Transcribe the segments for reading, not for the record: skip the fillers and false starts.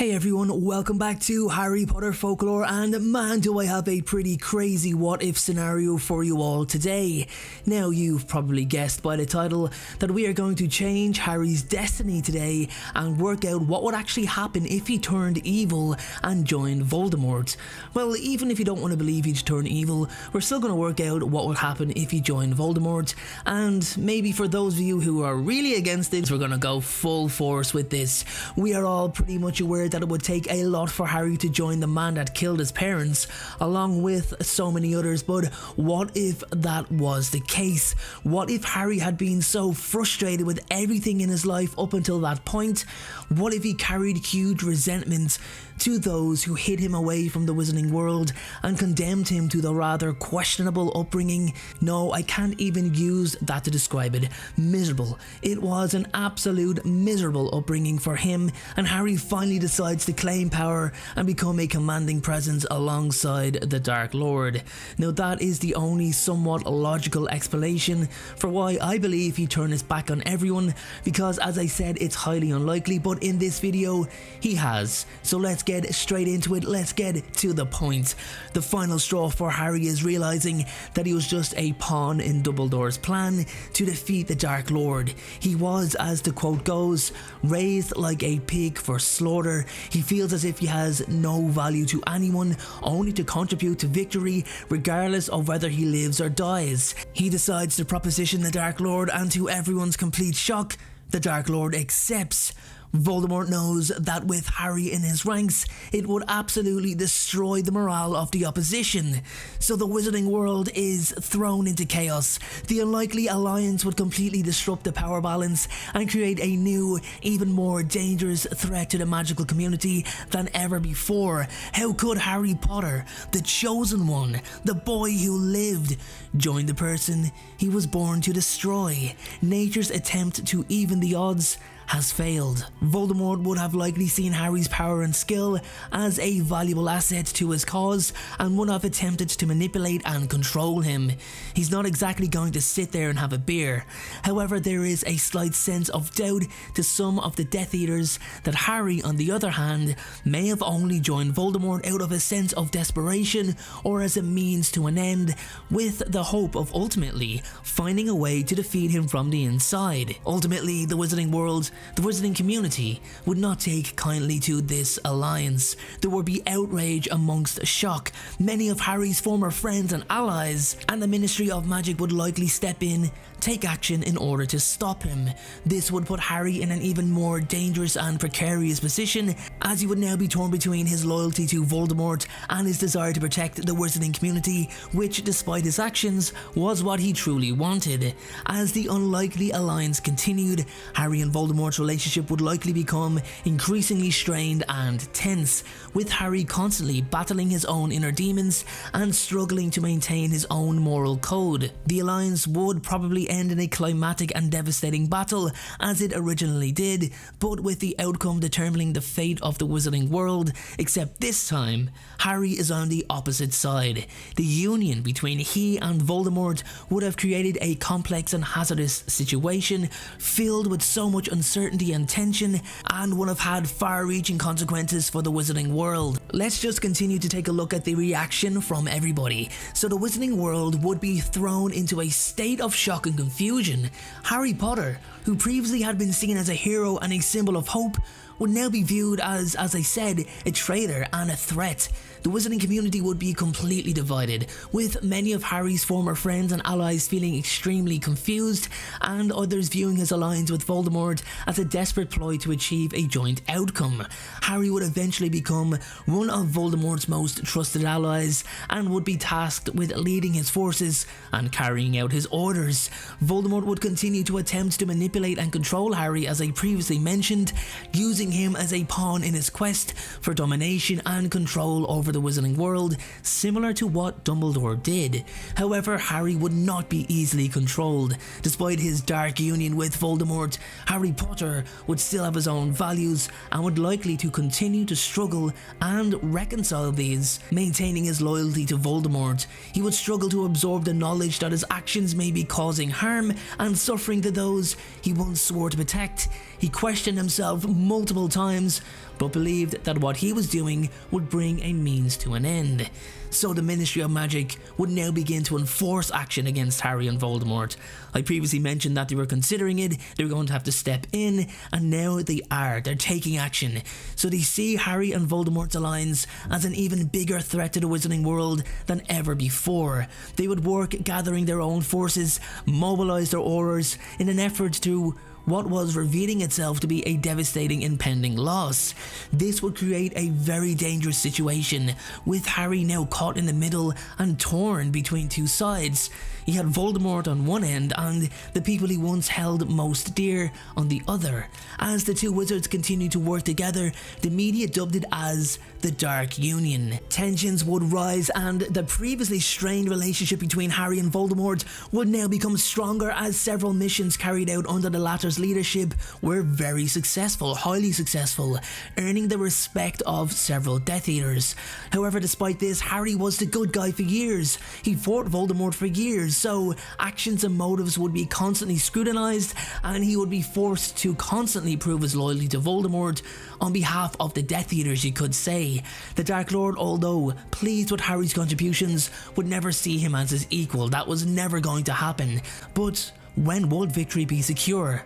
Hey everyone, welcome back to Harry Potter Folklore, and man do I have a pretty crazy what if scenario for you all today. Now you've probably guessed by the title that we are going to change Harry's destiny today and work out what would actually happen if he turned evil and joined Voldemort. Well, even if you don't want to believe he'd turn evil, we're still going to work out what would happen if he joined Voldemort, and maybe for those of you who are really against it, we're going to go full force with this. We are all pretty much aware that it would take a lot for Harry to join the man that killed his parents, along with so many others, but what if that was the case? What if Harry had been so frustrated with everything in his life up until that point? What if he carried huge resentment to those who hid him away from the Wizarding World and condemned him to the rather questionable upbringing? No, I can't even use that to describe it. Miserable. It was an absolute miserable upbringing for him, and Harry finally decides to claim power and become a commanding presence alongside the Dark Lord. Now that is the only somewhat logical explanation for why I believe he turned his back on everyone, because as I said, it's highly unlikely, but in this video he has. So let's get straight into it. Let's get to the point. The final straw for Harry is realizing that he was just a pawn in Dumbledore's plan to defeat the Dark Lord. He was, as the quote goes, raised like a pig for slaughter. He feels as if he has no value to anyone, only to contribute to victory regardless of whether he lives or dies. He decides to proposition the Dark Lord, and to everyone's complete shock, the Dark Lord accepts. Voldemort knows that with Harry in his ranks, it would absolutely destroy the morale of the opposition. So the Wizarding World is thrown into chaos. The unlikely alliance would completely disrupt the power balance and create a new, even more dangerous threat to the magical community than ever before. How could Harry Potter, the chosen one, the boy who lived, join the person he was born to destroy? Nature's attempt to even the odds has failed. Voldemort would have likely seen Harry's power and skill as a valuable asset to his cause and would have attempted to manipulate and control him. He's not exactly going to sit there and have a beer. However, there is a slight sense of doubt to some of the Death Eaters that Harry, on the other hand, may have only joined Voldemort out of a sense of desperation or as a means to an end, with the hope of ultimately finding a way to defeat him from the inside. Ultimately, the Wizarding World, the Wizarding community, would not take kindly to this alliance. There would be outrage amongst shock. Many of Harry's former friends and allies, and the Ministry of Magic would likely step in, take action in order to stop him. This would put Harry in an even more dangerous and precarious position, as he would now be torn between his loyalty to Voldemort and his desire to protect the Wizarding community, which, despite his actions, was what he truly wanted. As the unlikely alliance continued, Harry and Voldemort's relationship would likely become increasingly strained and tense, with Harry constantly battling his own inner demons and struggling to maintain his own moral code. The alliance would probably end in a climatic and devastating battle, as it originally did, but with the outcome determining the fate of the Wizarding World, except this time, Harry is on the opposite side. The union between he and Voldemort would have created a complex and hazardous situation, filled with so much uncertainty and tension, and would have had far-reaching consequences for the Wizarding World. Let's just continue to take a look at the reaction from everybody. So the Wizarding World would be thrown into a state of shock and confusion. Harry Potter, who previously had been seen as a hero and a symbol of hope, would now be viewed as I said, a traitor and a threat. The Wizarding community would be completely divided, with many of Harry's former friends and allies feeling extremely confused, and others viewing his alliance with Voldemort as a desperate ploy to achieve a joint outcome. Harry would eventually become one of Voldemort's most trusted allies, and would be tasked with leading his forces and carrying out his orders. Voldemort would continue to attempt to manipulate and control Harry, as I previously mentioned, using him as a pawn in his quest for domination and control over the Wizarding World, similar to what Dumbledore did. However, Harry would not be easily controlled. Despite his dark union with Voldemort, Harry Potter would still have his own values and would likely to continue to struggle and reconcile these, maintaining his loyalty to Voldemort. He would struggle to absorb the knowledge that his actions may be causing harm and suffering to those he once swore to protect. He questioned himself multiple multiple times, but believed that what he was doing would bring a means to an end. So the Ministry of Magic would now begin to enforce action against Harry and Voldemort. I previously mentioned that they were considering it, they were going to have to step in, and now they are. They're taking action. So they see Harry and Voldemort's alliance as an even bigger threat to the wizarding world than ever before. They would work gathering their own forces, mobilise their aurors in an effort to what was revealing itself to be a devastating impending loss. This would create a very dangerous situation, with Harry now caught in the middle and torn between two sides. He had Voldemort on one end and the people he once held most dear on the other. As the two wizards continued to work together, the media dubbed it as the Dark Union. Tensions would rise, and the previously strained relationship between Harry and Voldemort would now become stronger as several missions carried out under the latter's leadership were very successful, highly successful, earning the respect of several Death Eaters. However, despite this, Harry was the good guy for years. He fought Voldemort for years, so actions and motives would be constantly scrutinised, and he would be forced to constantly prove his loyalty to Voldemort on behalf of the Death Eaters, you could say. The Dark Lord, although pleased with Harry's contributions, would never see him as his equal. That was never going to happen. But when would victory be secure?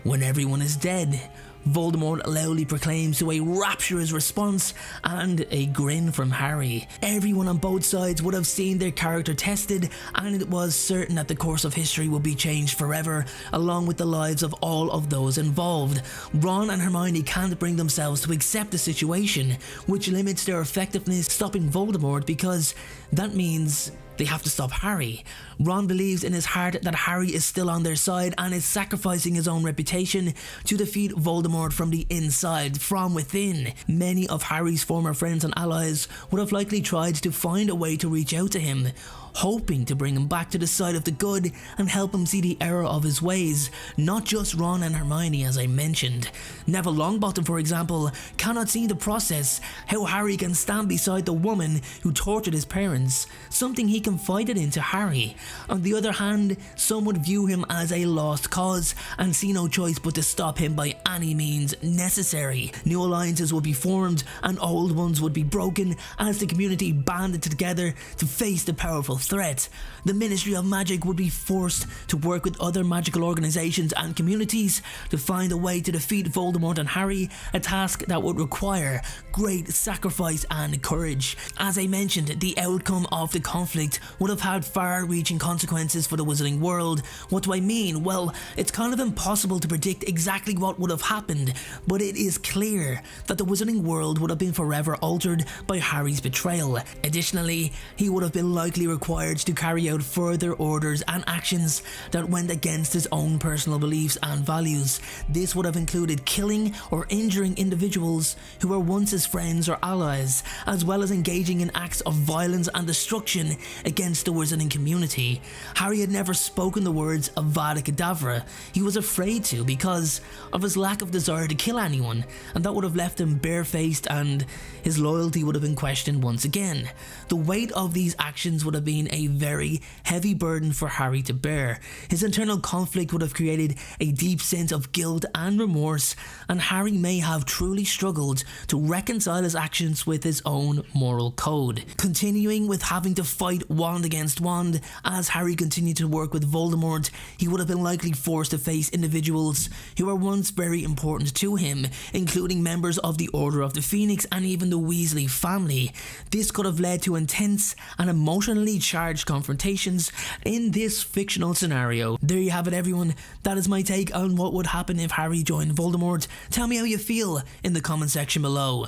When everyone is dead. Voldemort loudly proclaims to a rapturous response and a grin from Harry. Everyone on both sides would have seen their character tested, and it was certain that the course of history would be changed forever, along with the lives of all of those involved. Ron and Hermione can't bring themselves to accept the situation, which limits their effectiveness stopping Voldemort, because that means they have to stop Harry. Ron believes in his heart that Harry is still on their side and is sacrificing his own reputation to defeat Voldemort from the inside, from within. Many of Harry's former friends and allies would have likely tried to find a way to reach out to him, hoping to bring him back to the side of the good and help him see the error of his ways. Not just Ron and Hermione, as I mentioned. Neville Longbottom, for example, cannot see the process, how Harry can stand beside the woman who tortured his parents, something he confided into Harry. On the other hand, some would view him as a lost cause and see no choice but to stop him by any means necessary. New alliances would be formed and old ones would be broken as the community banded together to face the powerful threat. The Ministry of Magic would be forced to work with other magical organisations and communities to find a way to defeat Voldemort and Harry, a task that would require great sacrifice and courage. As I mentioned, the outcome of the conflict would have had far-reaching consequences for the wizarding world. What do I mean? Well, it's kind of impossible to predict exactly what would have happened, but it is clear that the wizarding world would have been forever altered by Harry's betrayal. Additionally, he would have been likely required to carry out further orders and actions that went against his own personal beliefs and values. This would have included killing or injuring individuals who were once his friends or allies, as well as engaging in acts of violence and destruction against the wizarding community. Harry had never spoken the words Avada Kedavra. He was afraid to because of his lack of desire to kill anyone, and that would have left him barefaced and his loyalty would have been questioned once again. The weight of these actions would have been a very heavy burden for Harry to bear. His internal conflict would have created a deep sense of guilt and remorse, and Harry may have truly struggled to reconcile his actions with his own moral code. Continuing with having to fight wand against wand, as Harry continued to work with Voldemort, he would have been likely forced to face individuals who were once very important to him, including members of the Order of the Phoenix and even the Weasley family. This could have led to intense and emotionally charged confrontations in this fictional scenario. There you have it, everyone. That is my take on what would happen if Harry joined Voldemort. Tell me how you feel in the comment section below.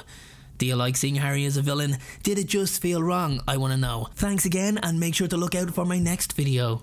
Do you like seeing Harry as a villain? Did it just feel wrong? I want to know. Thanks again, and make sure to look out for my next video.